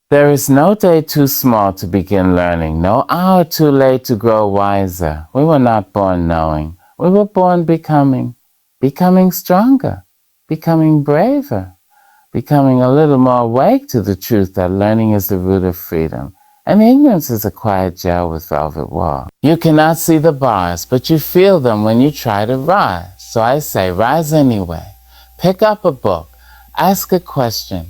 There is no day too small to begin learning, no hour too late to grow wiser. We were not born knowing. We were born becoming stronger, becoming braver, becoming a little more awake to the truth that learning is the root of freedom, and ignorance is a quiet jail with velvet walls. You cannot see the bars, but you feel them when you try to rise. So I say, rise anyway. Pick up a book. Ask a question.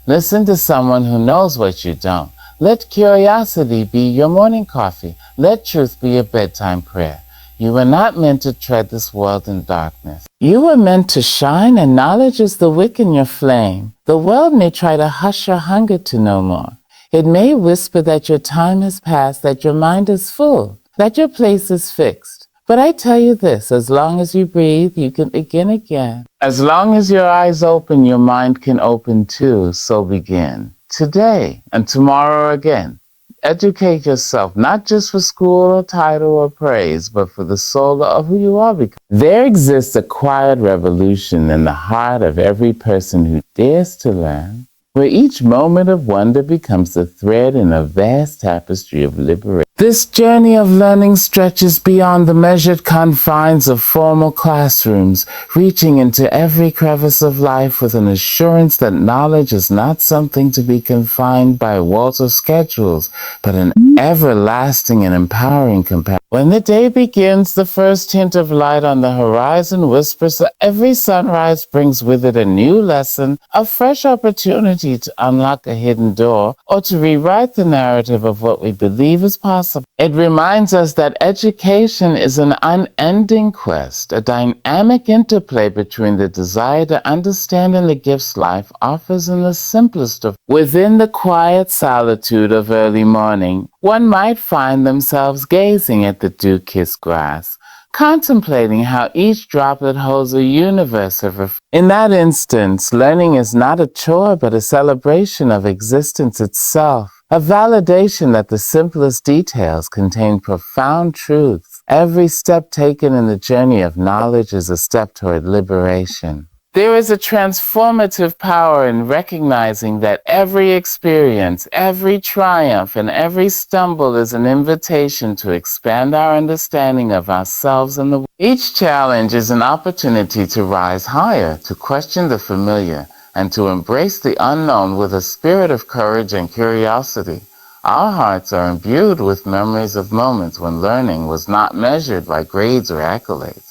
Listen to someone who knows what you don't. Let curiosity be your morning coffee. Let truth be your bedtime prayer. You were not meant to tread this world in darkness. You were meant to shine, and knowledge is the wick in your flame. The world may try to hush your hunger to know more. It may whisper that your time has passed, that your mind is full, that your place is fixed. But I tell you this, as long as you breathe, you can begin again. As long as your eyes open, your mind can open too. So begin today and tomorrow again. Educate yourself, not just for school or title or praise, but for the soul of who you are becoming. There exists a quiet revolution in the heart of every person who dares to learn, where each moment of wonder becomes a thread in a vast tapestry of liberation. This journey of learning stretches beyond the measured confines of formal classrooms, reaching into every crevice of life with an assurance that knowledge is not something to be confined by walls or schedules, but an everlasting and empowering companion. When the day begins, the first hint of light on the horizon whispers that every sunrise brings with it a new lesson, a fresh opportunity to unlock a hidden door, or to rewrite the narrative of what we believe is possible. It reminds us that education is an unending quest, a dynamic interplay between the desire to understand and the gifts life offers in the simplest of. Within the quiet solitude of early morning, one might find themselves gazing at the dew-kissed grass, contemplating how each droplet holds a universe of. In that instance, learning is not a chore but a celebration of existence itself, a validation that the simplest details contain profound truths. Every step taken in the journey of knowledge is a step toward liberation. There is a transformative power in recognizing that every experience, every triumph, and every stumble is an invitation to expand our understanding of ourselves and the world. Each challenge is an opportunity to rise higher, to question the familiar, and to embrace the unknown with a spirit of courage and curiosity. Our hearts are imbued with memories of moments when learning was not measured by grades or accolades,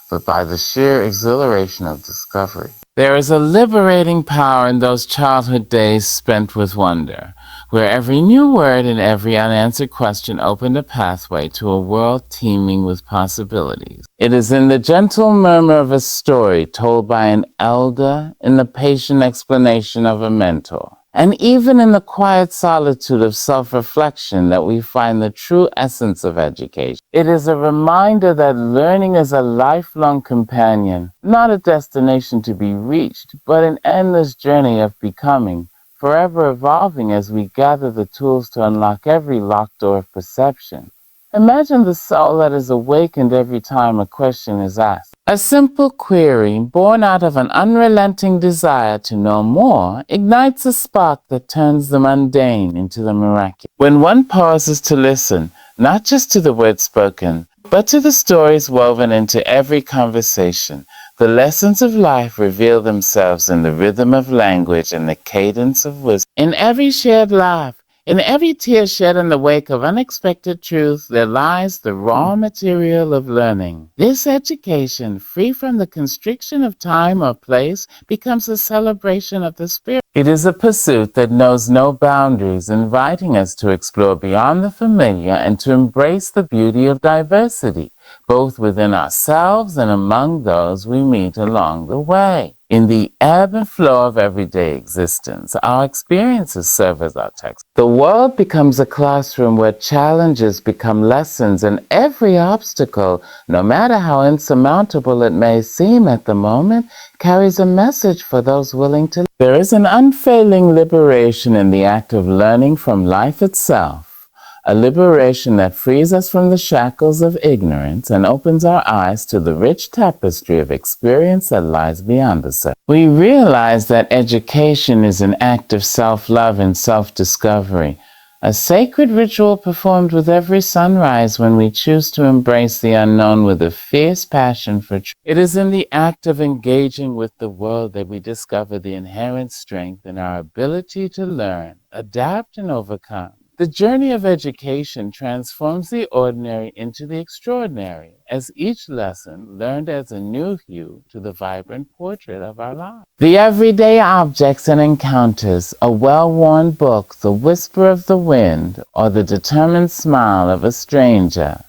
but by the sheer exhilaration of discovery. There is a liberating power in those childhood days spent with wonder, where every new word and every unanswered question opened a pathway to a world teeming with possibilities. It is in the gentle murmur of a story told by an elder, in the patient explanation of a mentor, and even in the quiet solitude of self-reflection that we find the true essence of education. It is a reminder that learning is a lifelong companion, not a destination to be reached, but an endless journey of becoming, forever evolving as we gather the tools to unlock every locked door of perception. Imagine the soul that is awakened every time a question is asked. A simple query, born out of an unrelenting desire to know more, ignites a spark that turns the mundane into the miraculous. When one pauses to listen, not just to the words spoken, but to the stories woven into every conversation, the lessons of life reveal themselves in the rhythm of language and the cadence of wisdom. In every shared laugh, in every tear shed in the wake of unexpected truth, there lies the raw material of learning. This education, free from the constriction of time or place, becomes a celebration of the spirit. It is a pursuit that knows no boundaries, inviting us to explore beyond the familiar and to embrace the beauty of diversity, both within ourselves and among those we meet along the way. In the ebb and flow of everyday existence, our experiences serve as our text. The world becomes a classroom where challenges become lessons, and every obstacle, no matter how insurmountable it may seem at the moment, carries a message for those willing to. There is an unfailing liberation in the act of learning from life itself, a liberation that frees us from the shackles of ignorance and opens our eyes to the rich tapestry of experience that lies beyond the surface. We realize that education is an act of self-love and self-discovery, a sacred ritual performed with every sunrise when we choose to embrace the unknown with a fierce passion for truth. It is in the act of engaging with the world that we discover the inherent strength in our ability to learn, adapt, and overcome. The journey of education transforms the ordinary into the extraordinary, as each lesson learned adds a new hue to the vibrant portrait of our lives. The everyday objects and encounters, a well-worn book, the whisper of the wind, or the determined smile of a stranger,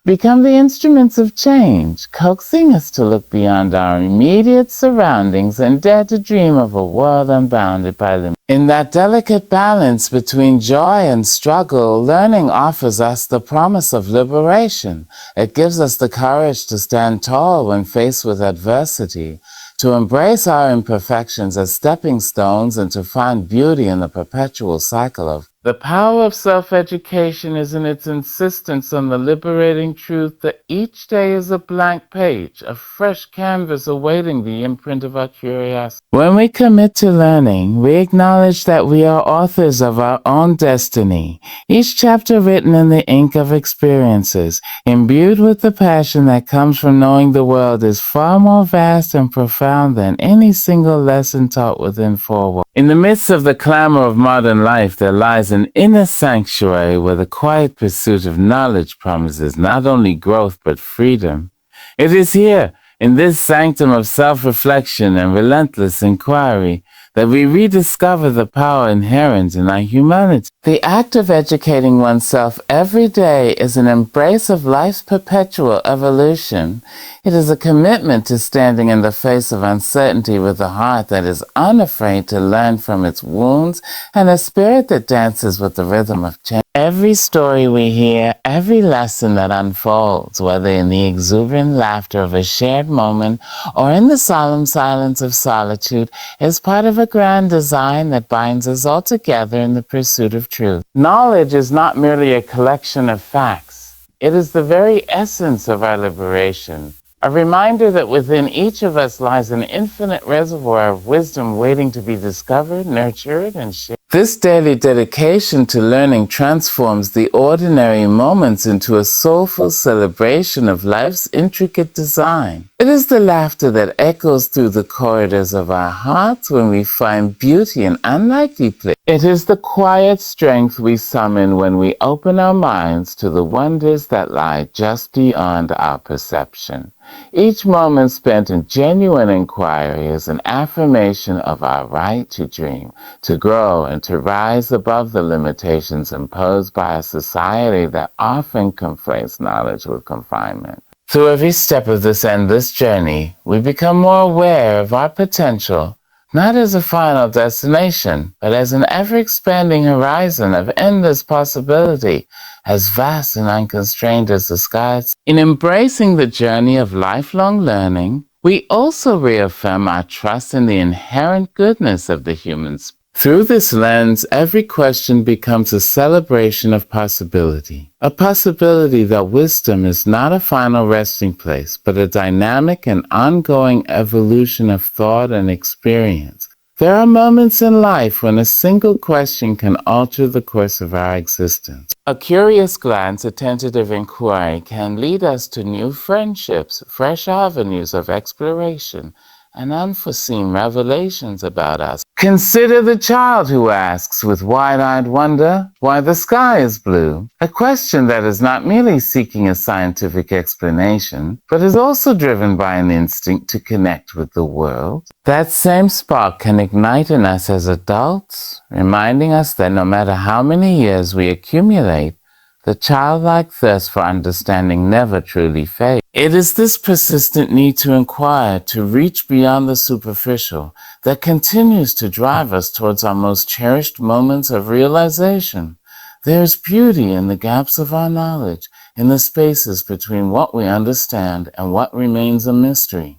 become the instruments of change, coaxing us to look beyond our immediate surroundings and dare to dream of a world unbounded by limits. In that delicate balance between joy and struggle, learning offers us the promise of liberation. It gives us the courage to stand tall when faced with adversity, to embrace our imperfections as stepping stones, and to find beauty in the perpetual cycle of the power of self-education is in its insistence on the liberating truth that each day is a blank page, a fresh canvas awaiting the imprint of our curiosity. When we commit to learning, we acknowledge that we are authors of our own destiny, each chapter written in the ink of experiences, imbued with the passion that comes from knowing the world is far more vast and profound than any single lesson taught within four walls. In the midst of the clamor of modern life, there lies an inner sanctuary where the quiet pursuit of knowledge promises not only growth but freedom. It is here, in this sanctum of self-reflection and relentless inquiry, that we rediscover the power inherent in our humanity. The act of educating oneself every day is an embrace of life's perpetual evolution. It is a commitment to standing in the face of uncertainty with a heart that is unafraid to learn from its wounds and a spirit that dances with the rhythm of change. Every story we hear, every lesson that unfolds, whether in the exuberant laughter of a shared moment or in the solemn silence of solitude, is part of a grand design that binds us all together in the pursuit of truth. Knowledge is not merely a collection of facts. It is the very essence of our liberation, a reminder that within each of us lies an infinite reservoir of wisdom waiting to be discovered, nurtured, and shared. This daily dedication to learning transforms the ordinary moments into a soulful celebration of life's intricate design. It is the laughter that echoes through the corridors of our hearts when we find beauty in unlikely places. It is the quiet strength we summon when we open our minds to the wonders that lie just beyond our perception. Each moment spent in genuine inquiry is an affirmation of our right to dream, to grow, and to rise above the limitations imposed by a society that often conflates knowledge with confinement. Through every step of this endless journey, we become more aware of our potential, not as a final destination, but as an ever-expanding horizon of endless possibility, as vast and unconstrained as the skies. In embracing the journey of lifelong learning, we also reaffirm our trust in the inherent goodness of the human spirit. Through this lens, every question becomes a celebration of possibility, a possibility that wisdom is not a final resting place, but a dynamic and ongoing evolution of thought and experience. There are moments in life when a single question can alter the course of our existence. A curious glance, a tentative inquiry can lead us to new friendships, fresh avenues of exploration, and unforeseen revelations about us. Consider the child who asks with wide-eyed wonder why the sky is blue, a question that is not merely seeking a scientific explanation, but is also driven by an instinct to connect with the world. That same spark can ignite in us as adults, reminding us that no matter how many years we accumulate, the childlike thirst for understanding never truly fades. It is this persistent need to inquire, to reach beyond the superficial, that continues to drive us towards our most cherished moments of realization. There is beauty in the gaps of our knowledge, in the spaces between what we understand and what remains a mystery.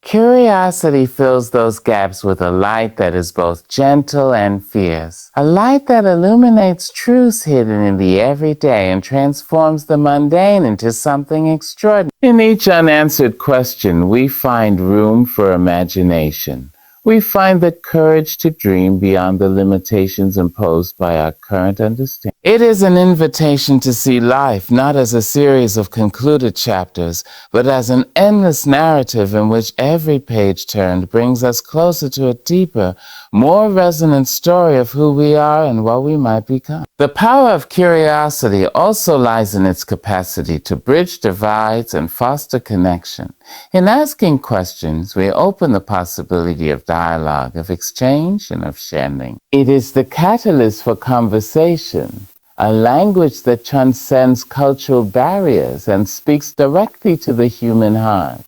Curiosity fills those gaps with a light that is both gentle and fierce, a light that illuminates truths hidden in the everyday and transforms the mundane into something extraordinary. In each unanswered question, we find room for imagination. We find the courage to dream beyond the limitations imposed by our current understanding. It is an invitation to see life not as a series of concluded chapters, but as an endless narrative in which every page turned brings us closer to a deeper, more resonant story of who we are and what we might become. The power of curiosity also lies in its capacity to bridge divides and foster connection. In asking questions, we open the possibility of dialogue, of exchange, and of sharing. It is the catalyst for conversation, a language that transcends cultural barriers and speaks directly to the human heart.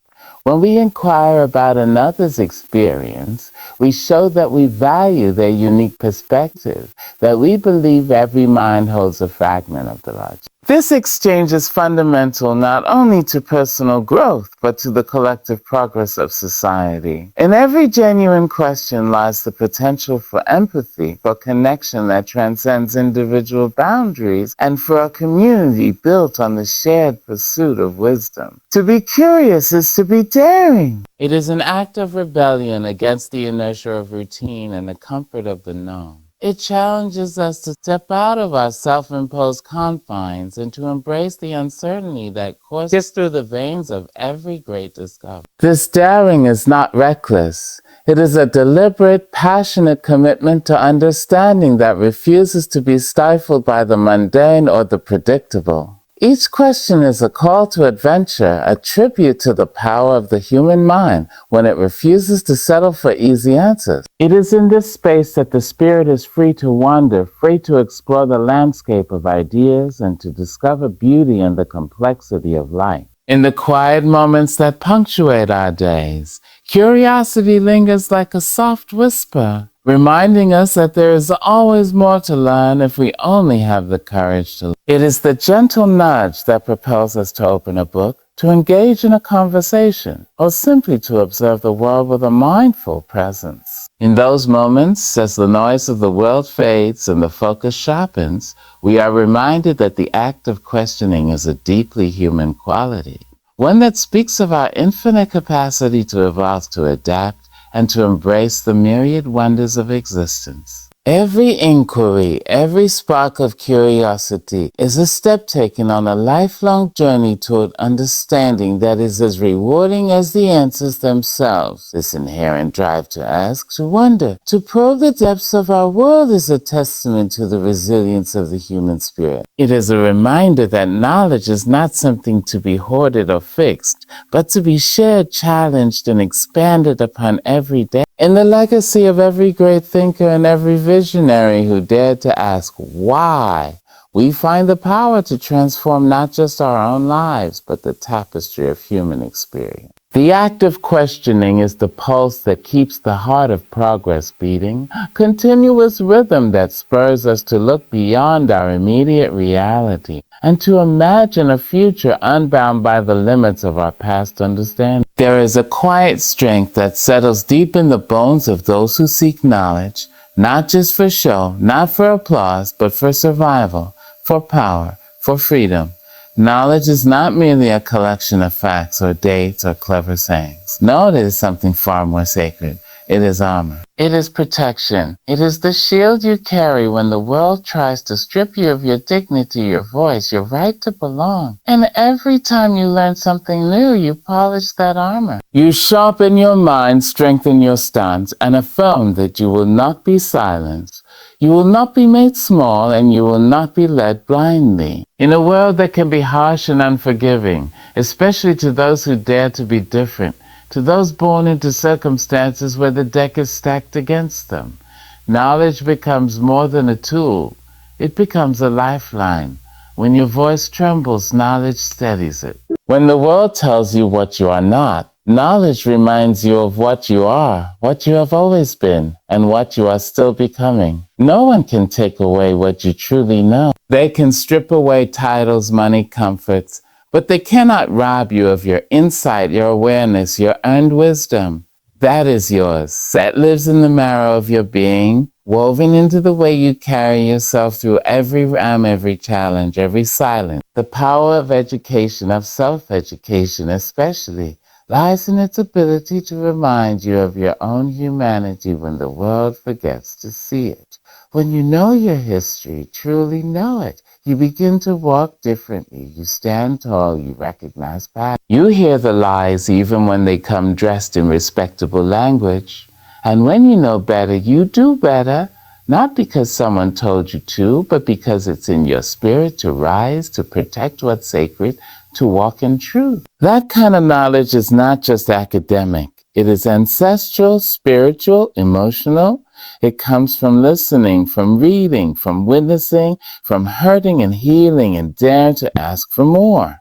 When we inquire about another's experience, we show that we value their unique perspective, that we believe every mind holds a fragment of the large. This exchange is fundamental not only to personal growth, but to the collective progress of society. In every genuine question lies the potential for empathy, for connection that transcends individual boundaries, and for a community built on the shared pursuit of wisdom. To be curious is to be daring. It is an act of rebellion against the inertia of routine and the comfort of the known. It challenges us to step out of our self-imposed confines and to embrace the uncertainty that courses through the veins of every great discovery. This daring is not reckless. It is a deliberate, passionate commitment to understanding that refuses to be stifled by the mundane or the predictable. Each question is a call to adventure, a tribute to the power of the human mind when it refuses to settle for easy answers. It is in this space that the spirit is free to wander, free to explore the landscape of ideas and to discover beauty in the complexity of life. In the quiet moments that punctuate our days, curiosity lingers like a soft whisper, reminding us that there is always more to learn if we only have the courage to. It is the gentle nudge that propels us to open a book, to engage in a conversation, or simply to observe the world with a mindful presence. In those moments, as the noise of the world fades and the focus sharpens, we are reminded that the act of questioning is a deeply human quality, one that speaks of our infinite capacity to evolve, to adapt, and to embrace the myriad wonders of existence. Every inquiry, every spark of curiosity is a step taken on a lifelong journey toward understanding that is as rewarding as the answers themselves. This inherent drive to ask, to wonder, to probe the depths of our world is a testament to the resilience of the human spirit. It is a reminder that knowledge is not something to be hoarded or fixed, but to be shared, challenged, and expanded upon every day. In the legacy of every great thinker and every visionary who dared to ask why, we find the power to transform not just our own lives, but the tapestry of human experience. The act of questioning is the pulse that keeps the heart of progress beating, continuous rhythm that spurs us to look beyond our immediate reality and to imagine a future unbound by the limits of our past understanding. There is a quiet strength that settles deep in the bones of those who seek knowledge, not just for show, not for applause, but for survival, for power, for freedom. Knowledge is not merely a collection of facts or dates or clever sayings. No, it is something far more sacred. It is armor. It is protection. It is the shield you carry when the world tries to strip you of your dignity, your voice, your right to belong. And every time you learn something new, you polish that armor. You sharpen your mind, strengthen your stance, and affirm that you will not be silenced. You will not be made small, and you will not be led blindly. In a world that can be harsh and unforgiving, especially to those who dare to be different, to those born into circumstances where the deck is stacked against them, knowledge becomes more than a tool. It becomes a lifeline. When your voice trembles, knowledge steadies it. When the world tells you what you are not, knowledge reminds you of what you are, what you have always been, and what you are still becoming. No one can take away what you truly know. They can strip away titles, money, comforts, But they cannot rob you of your insight, your awareness, your earned wisdom. That is yours. That lives in the marrow of your being, woven into the way you carry yourself through every realm, every challenge, every silence. The power of education, of self-education especially, lies in its ability to remind you of your own humanity when the world forgets to see it. When you know your history, truly know it, you begin to walk differently. You stand tall, you recognize patterns. You hear the lies even when they come dressed in respectable language. And when you know better, you do better, not because someone told you to, but because it's in your spirit to rise, to protect what's sacred, to walk in truth. That kind of knowledge is not just academic. It is ancestral, spiritual, emotional. It comes from listening, from reading, from witnessing, from hurting and healing and daring to ask for more.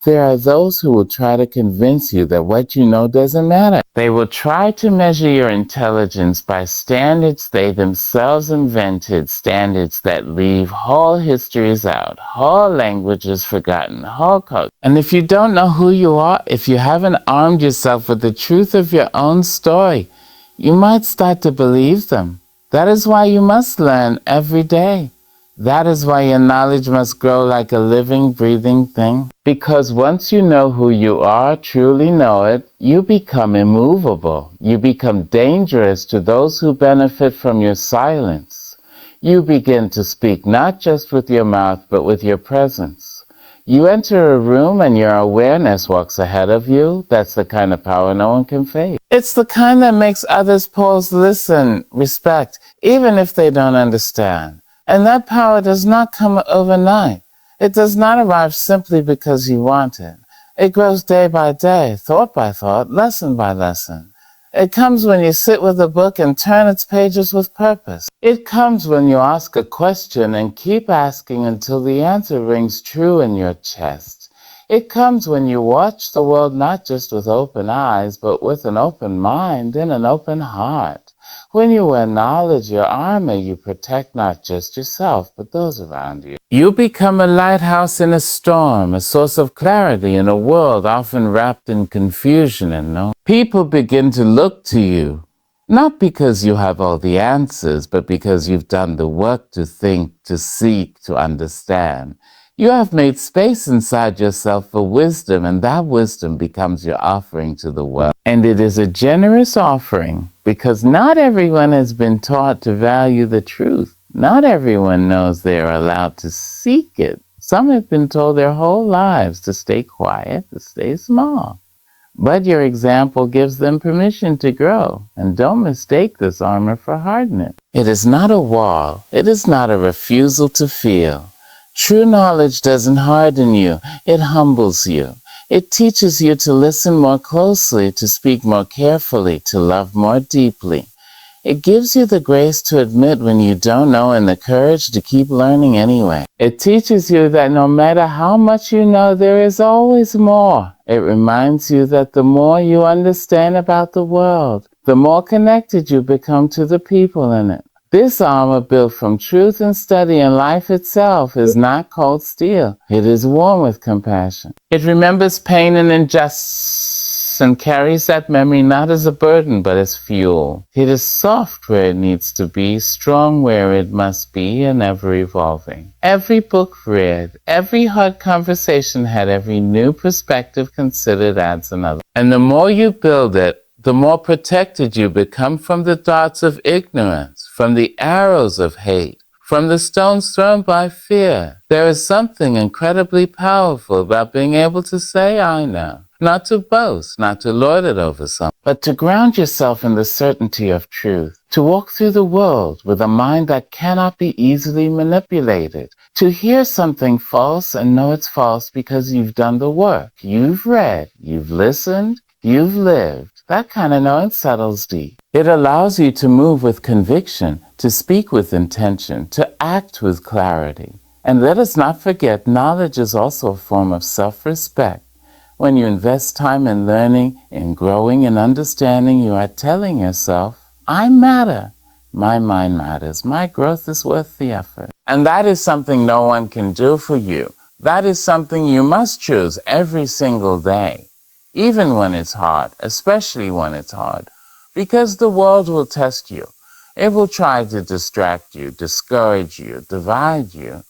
There are those who will try to convince you that what you know doesn't matter. They will try to measure your intelligence by standards they themselves invented, standards that leave whole histories out, whole languages forgotten, whole culture. And if you don't know who you are, if you haven't armed yourself with the truth of your own story, you might start to believe them. That is why you must learn every day. That is why your knowledge must grow like a living, breathing thing. Because once you know who you are, truly know it, you become immovable. You become dangerous to those who benefit from your silence. You begin to speak not just with your mouth, but with your presence. You enter a room and your awareness walks ahead of you. That's the kind of power no one can fake. It's the kind that makes others pause, listen, respect, even if they don't understand. And that power does not come overnight. It does not arrive simply because you want it. It grows day by day, thought by thought, lesson by lesson. It comes when you sit with a book and turn its pages with purpose. It comes when you ask a question and keep asking until the answer rings true in your chest. It comes when you watch the world not just with open eyes, but with an open mind and an open heart. When you wear knowledge, your armor, you protect not just yourself, but those around you. You become a lighthouse in a storm, a source of clarity in a world often wrapped in confusion and no. People begin to look to you, not because you have all the answers, but because you've done the work to think, to seek, to understand. You have made space inside yourself for wisdom, and that wisdom becomes your offering to the world. And it is a generous offering because not everyone has been taught to value the truth. Not everyone knows they are allowed to seek it. Some have been told their whole lives to stay quiet, to stay small. But your example gives them permission to grow. And don't mistake this armor for hardness. It is not a wall. It is not a refusal to feel. True knowledge doesn't harden you, it humbles you. It teaches you to listen more closely, to speak more carefully, to love more deeply. It gives you the grace to admit when you don't know and the courage to keep learning anyway. It teaches you that no matter how much you know, there is always more. It reminds you that the more you understand about the world, the more connected you become to the people in it. This armor built from truth and study and life itself is not cold steel. It is warm with compassion. It remembers pain and injustice and carries that memory not as a burden but as fuel. It is soft where it needs to be, strong where it must be, and ever evolving. Every book read, every hard conversation had, every new perspective considered adds another. And the more you build it, the more protected you become from the darts of ignorance, from the arrows of hate, from the stones thrown by fear. There is something incredibly powerful about being able to say, I know. Not to boast, not to lord it over someone, but to ground yourself in the certainty of truth, to walk through the world with a mind that cannot be easily manipulated, to hear something false and know it's false because you've done the work, you've read, you've listened, you've lived. That kind of knowing settles deep. It allows you to move with conviction, to speak with intention, to act with clarity. And let us not forget, knowledge is also a form of self-respect. When you invest time in learning, in growing and understanding, you are telling yourself, I matter. My mind matters. My growth is worth the effort. And that is something no one can do for you. That is something you must choose every single day, even when it's hard, especially when it's hard, because the world will test you. It will try to distract you, discourage you, divide you.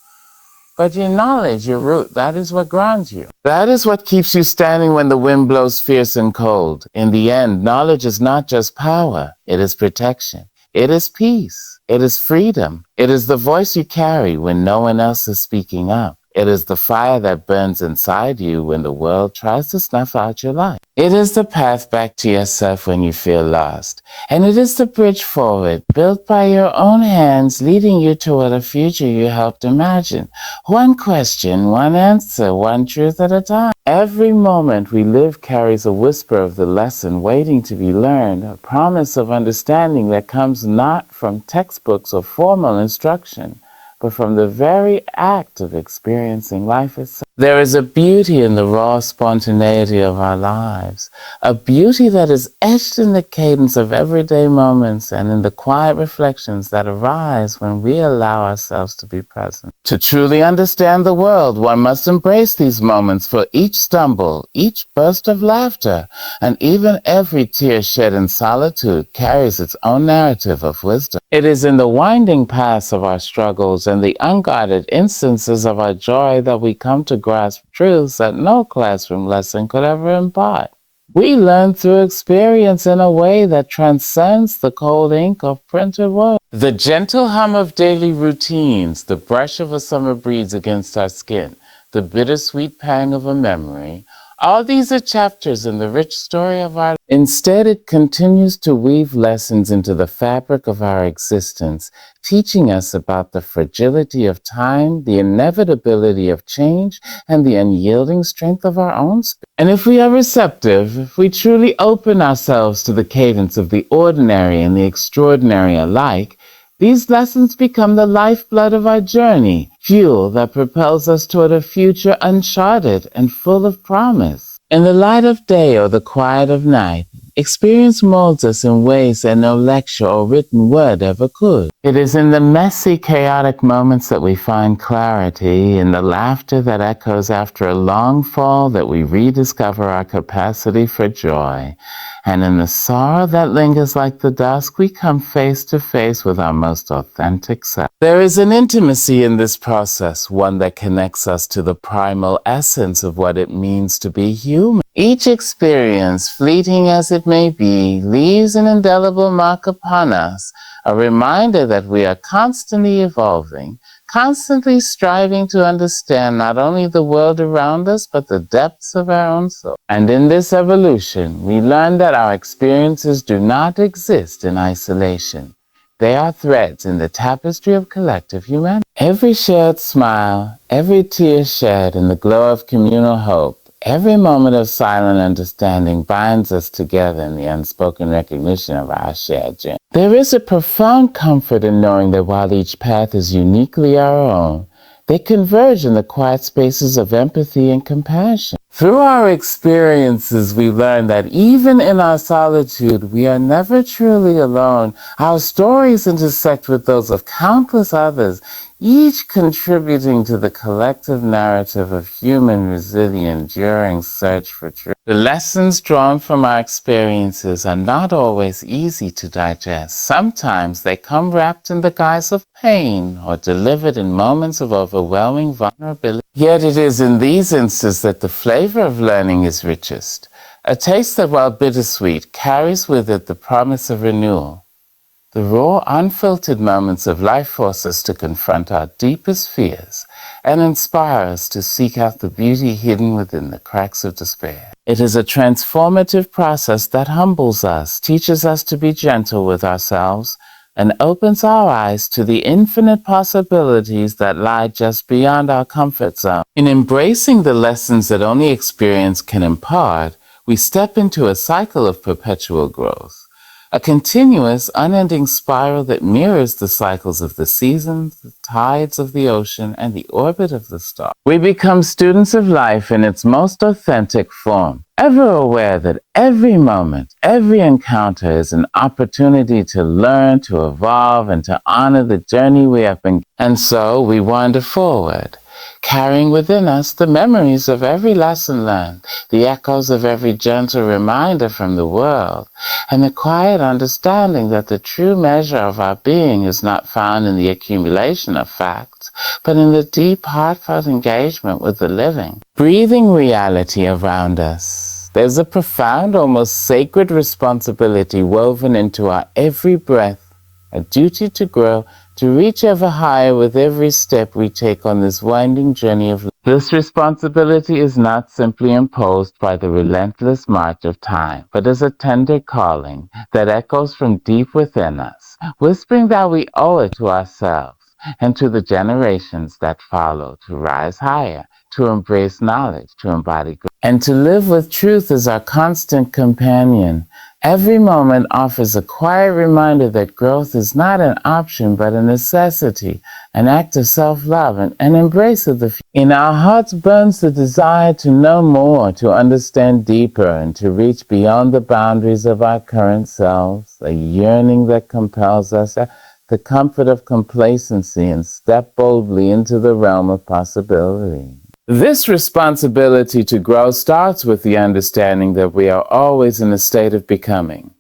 But your knowledge, your root, that is what grounds you. That is what keeps you standing when the wind blows fierce and cold. In the end, knowledge is not just power, it is protection. It is peace. It is freedom. It is the voice you carry when no one else is speaking up. It is the fire that burns inside you when the world tries to snuff out your life. It is the path back to yourself when you feel lost. And it is the bridge forward, built by your own hands, leading you toward a future you helped imagine. One question, one answer, one truth at a time. Every moment we live carries a whisper of the lesson waiting to be learned, a promise of understanding that comes not from textbooks or formal instruction, but from the very act of experiencing life itself. There is a beauty in the raw spontaneity of our lives, a beauty that is etched in the cadence of everyday moments and in the quiet reflections that arise when we allow ourselves to be present. To truly understand the world, one must embrace these moments, for each stumble, each burst of laughter, and even every tear shed in solitude carries its own narrative of wisdom. It is in the winding paths of our struggles and the unguarded instances of our joy that we come to grasp truths that no classroom lesson could ever impart. We learn through experience in a way that transcends the cold ink of printed words. The gentle hum of daily routines, the brush of a summer breeze against our skin, the bittersweet pang of a memory, all these are chapters in the rich story of our life. Instead, it continues to weave lessons into the fabric of our existence, teaching us about the fragility of time, the inevitability of change, and the unyielding strength of our own spirit. And if we are receptive, if we truly open ourselves to the cadence of the ordinary and the extraordinary alike, these lessons become the lifeblood of our journey, fuel that propels us toward a future uncharted and full of promise. In the light of day or the quiet of night, experience molds us in ways that no lecture or written word ever could. It is in the messy, chaotic moments that we find clarity, in the laughter that echoes after a long fall that we rediscover our capacity for joy. And in the sorrow that lingers like the dusk, we come face to face with our most authentic self. There is an intimacy in this process, one that connects us to the primal essence of what it means to be human. Each experience, fleeting as it may be, leaves an indelible mark upon us, a reminder that we are constantly evolving, constantly striving to understand not only the world around us, but the depths of our own soul. And in this evolution, we learn that our experiences do not exist in isolation. They are threads in the tapestry of collective humanity. Every shared smile, every tear shed in the glow of communal hope, every moment of silent understanding binds us together in the unspoken recognition of our shared journey. There is a profound comfort in knowing that while each path is uniquely our own, they converge in the quiet spaces of empathy and compassion. Through our experiences, we learn that even in our solitude, we are never truly alone. Our stories intersect with those of countless others, each contributing to the collective narrative of human resilient, enduring search for truth. The lessons drawn from our experiences are not always easy to digest. Sometimes they come wrapped in the guise of pain or delivered in moments of overwhelming vulnerability. Yet it is in these instances that the flavor of learning is richest, a taste that, while bittersweet, carries with it the promise of renewal. The raw, unfiltered moments of life force us to confront our deepest fears and inspire us to seek out the beauty hidden within the cracks of despair. It is a transformative process that humbles us, teaches us to be gentle with ourselves, and opens our eyes to the infinite possibilities that lie just beyond our comfort zone. In embracing the lessons that only experience can impart, we step into a cycle of perpetual growth. A continuous, unending spiral that mirrors the cycles of the seasons, the tides of the ocean, and the orbit of the star. We become students of life in its most authentic form, ever aware that every moment, every encounter is an opportunity to learn, to evolve, and to honor the journey we have been. And so we wander forward, carrying within us the memories of every lesson learned, the echoes of every gentle reminder from the world, and the quiet understanding that the true measure of our being is not found in the accumulation of facts, but in the deep, heartfelt engagement with the living, breathing reality around us. There's a profound, almost sacred responsibility woven into our every breath, a duty to grow, to reach ever higher with every step we take on this winding journey of life. This responsibility is not simply imposed by the relentless march of time, but is a tender calling that echoes from deep within us, whispering that we owe it to ourselves and to the generations that follow to rise higher, to embrace knowledge, to embody good, and to live with truth as our constant companion. Every moment offers a quiet reminder that growth is not an option but a necessity, an act of self-love, and an embrace of the future. In our hearts burns the desire to know more, to understand deeper, and to reach beyond the boundaries of our current selves, a yearning that compels us the comfort of complacency and step boldly into the realm of possibility. This responsibility to grow starts with the understanding that we are always in a state of becoming.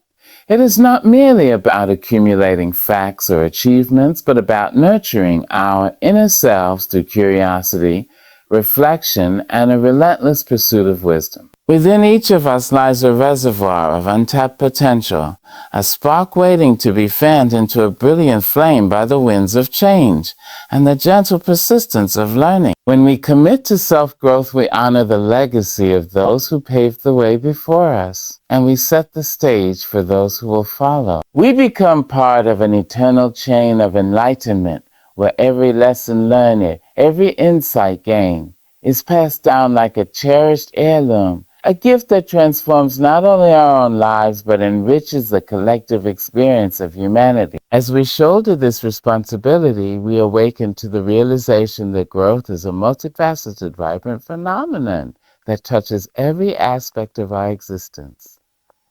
It is not merely about accumulating facts or achievements, but about nurturing our inner selves through curiosity, reflection, and a relentless pursuit of wisdom. Within each of us lies a reservoir of untapped potential, a spark waiting to be fanned into a brilliant flame by the winds of change and the gentle persistence of learning. When we commit to self-growth, we honor the legacy of those who paved the way before us, and we set the stage for those who will follow. We become part of an eternal chain of enlightenment, where every lesson learned, every insight gained, is passed down like a cherished heirloom, a gift that transforms not only our own lives, but enriches the collective experience of humanity. As we shoulder this responsibility, we awaken to the realization that growth is a multifaceted, vibrant phenomenon that touches every aspect of our existence.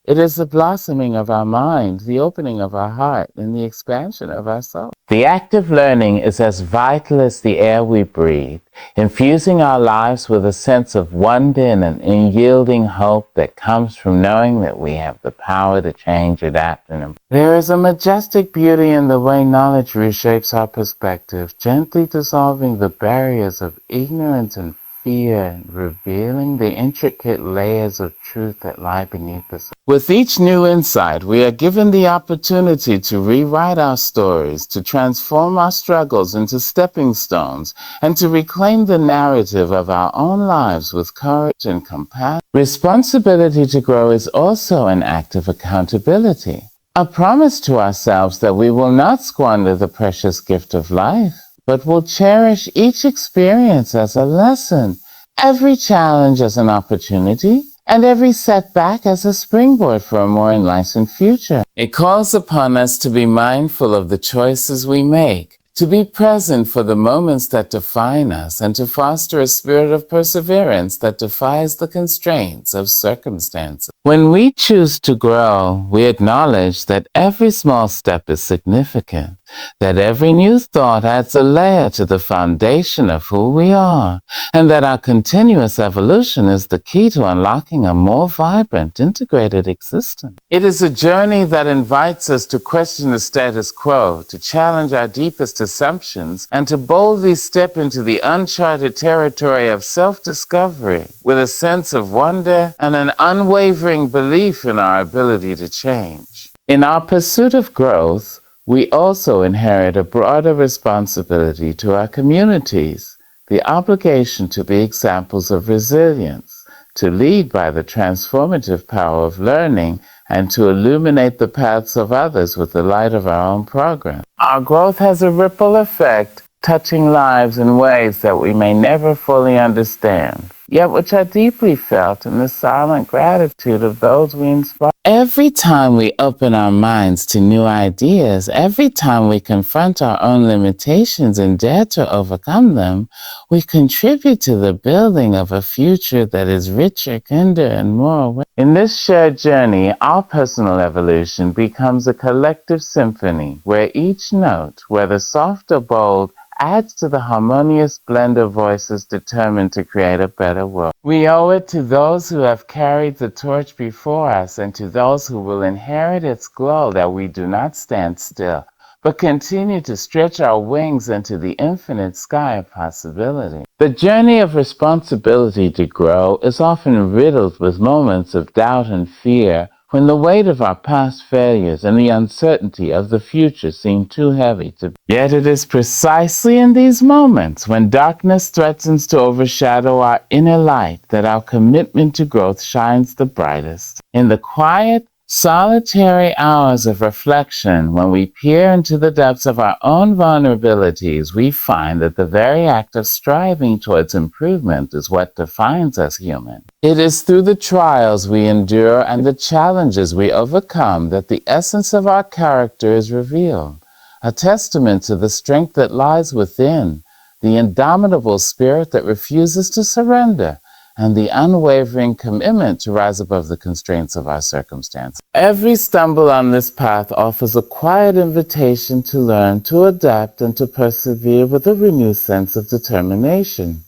It is the blossoming of our mind, the opening of our heart, and the expansion of our soul. The act of learning is as vital as the air we breathe, infusing our lives with a sense of wonder and an unyielding hope that comes from knowing that we have the power to change, adapt, and improve. There is a majestic beauty in the way knowledge reshapes our perspective, gently dissolving the barriers of ignorance and fear, and revealing the intricate layers of truth that lie beneath the surface. With each new insight, we are given the opportunity to rewrite our stories, to transform our struggles into stepping stones, and to reclaim the narrative of our own lives with courage and compassion. Responsibility to grow is also an act of accountability, a promise to ourselves that we will not squander the precious gift of life, but will cherish each experience as a lesson, every challenge as an opportunity, and every setback as a springboard for a more enlightened future. It calls upon us to be mindful of the choices we make, to be present for the moments that define us, and to foster a spirit of perseverance that defies the constraints of circumstances. When we choose to grow, we acknowledge that every small step is significant, that every new thought adds a layer to the foundation of who we are, and that our continuous evolution is the key to unlocking a more vibrant, integrated existence. It is a journey that invites us to question the status quo, to challenge our deepest assumptions, and to boldly step into the uncharted territory of self-discovery with a sense of wonder and an unwavering belief in our ability to change. In our pursuit of growth, we also inherit a broader responsibility to our communities, the obligation to be examples of resilience, to lead by the transformative power of learning, and to illuminate the paths of others with the light of our own progress. Our growth has a ripple effect, touching lives in ways that we may never fully understand. yet which are deeply felt in the silent gratitude of those we inspire. Every time we open our minds to new ideas, every time we confront our own limitations and dare to overcome them, we contribute to the building of a future that is richer, kinder, and more aware. In this shared journey, our personal evolution becomes a collective symphony where each note, whether soft or bold, adds to the harmonious blend of voices determined to create a better world. We owe it to those who have carried the torch before us and to those who will inherit its glow that we do not stand still, but continue to stretch our wings into the infinite sky of possibility. The journey of responsibility to grow is often riddled with moments of doubt and fear, when the weight of our past failures and the uncertainty of the future seem too heavy to bear. Yet it is precisely in these moments when darkness threatens to overshadow our inner light that our commitment to growth shines the brightest. In the quiet, solitary hours of reflection, when we peer into the depths of our own vulnerabilities, we find that the very act of striving towards improvement is what defines us human. It is through the trials we endure and the challenges we overcome that the essence of our character is revealed, a testament to the strength that lies within, the indomitable spirit that refuses to surrender, and the unwavering commitment to rise above the constraints of our circumstances. Every stumble on this path offers a quiet invitation to learn, to adapt, and to persevere with a renewed sense of determination.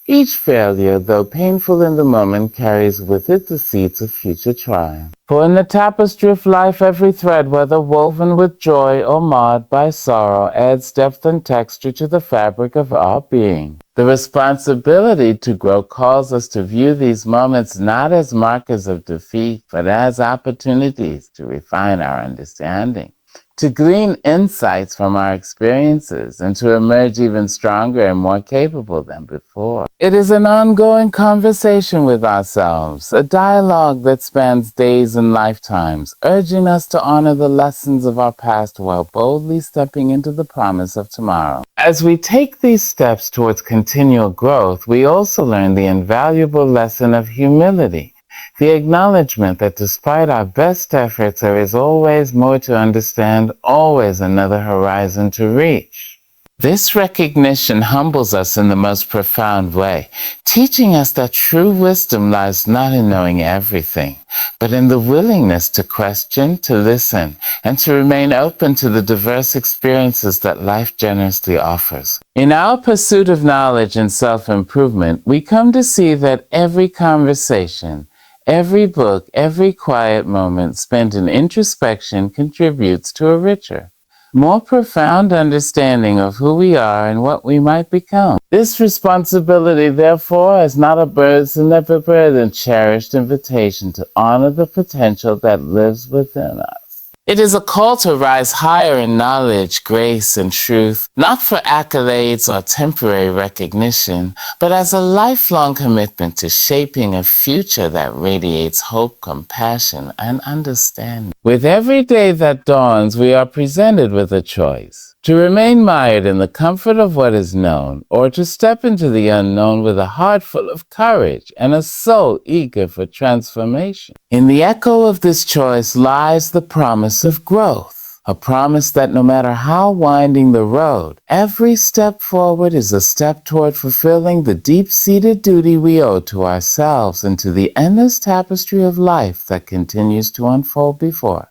Each failure, though painful in the moment, carries with it the seeds of future triumph. For in the tapestry of life, every thread, whether woven with joy or marred by sorrow, adds depth and texture to the fabric of our being. The responsibility to grow calls us to view these moments not as markers of defeat, but as opportunities to refine our understanding, to glean insights from our experiences, and to emerge even stronger and more capable than before. It is an ongoing conversation with ourselves, a dialogue that spans days and lifetimes, urging us to honor the lessons of our past while boldly stepping into the promise of tomorrow. As we take these steps towards continual growth, we also learn the invaluable lesson of humility. The acknowledgement that despite our best efforts, there is always more to understand, always another horizon to reach. This recognition humbles us in the most profound way, teaching us that true wisdom lies not in knowing everything, but in the willingness to question, to listen, and to remain open to the diverse experiences that life generously offers. In our pursuit of knowledge and self-improvement, we come to see that every conversation, every book, every quiet moment spent in introspection contributes to a richer, more profound understanding of who we are and what we might become. This responsibility, therefore, is not a burden, cherished invitation to honor the potential that lives within us. It is a call to rise higher in knowledge, grace, and truth, not for accolades or temporary recognition, but as a lifelong commitment to shaping a future that radiates hope, compassion, and understanding. With every day that dawns, we are presented with a choice: to remain mired in the comfort of what is known, or to step into the unknown with a heart full of courage and a soul eager for transformation. In the echo of this choice lies the promise of growth, a promise that no matter how winding the road, every step forward is a step toward fulfilling the deep-seated duty we owe to ourselves and to the endless tapestry of life that continues to unfold before us.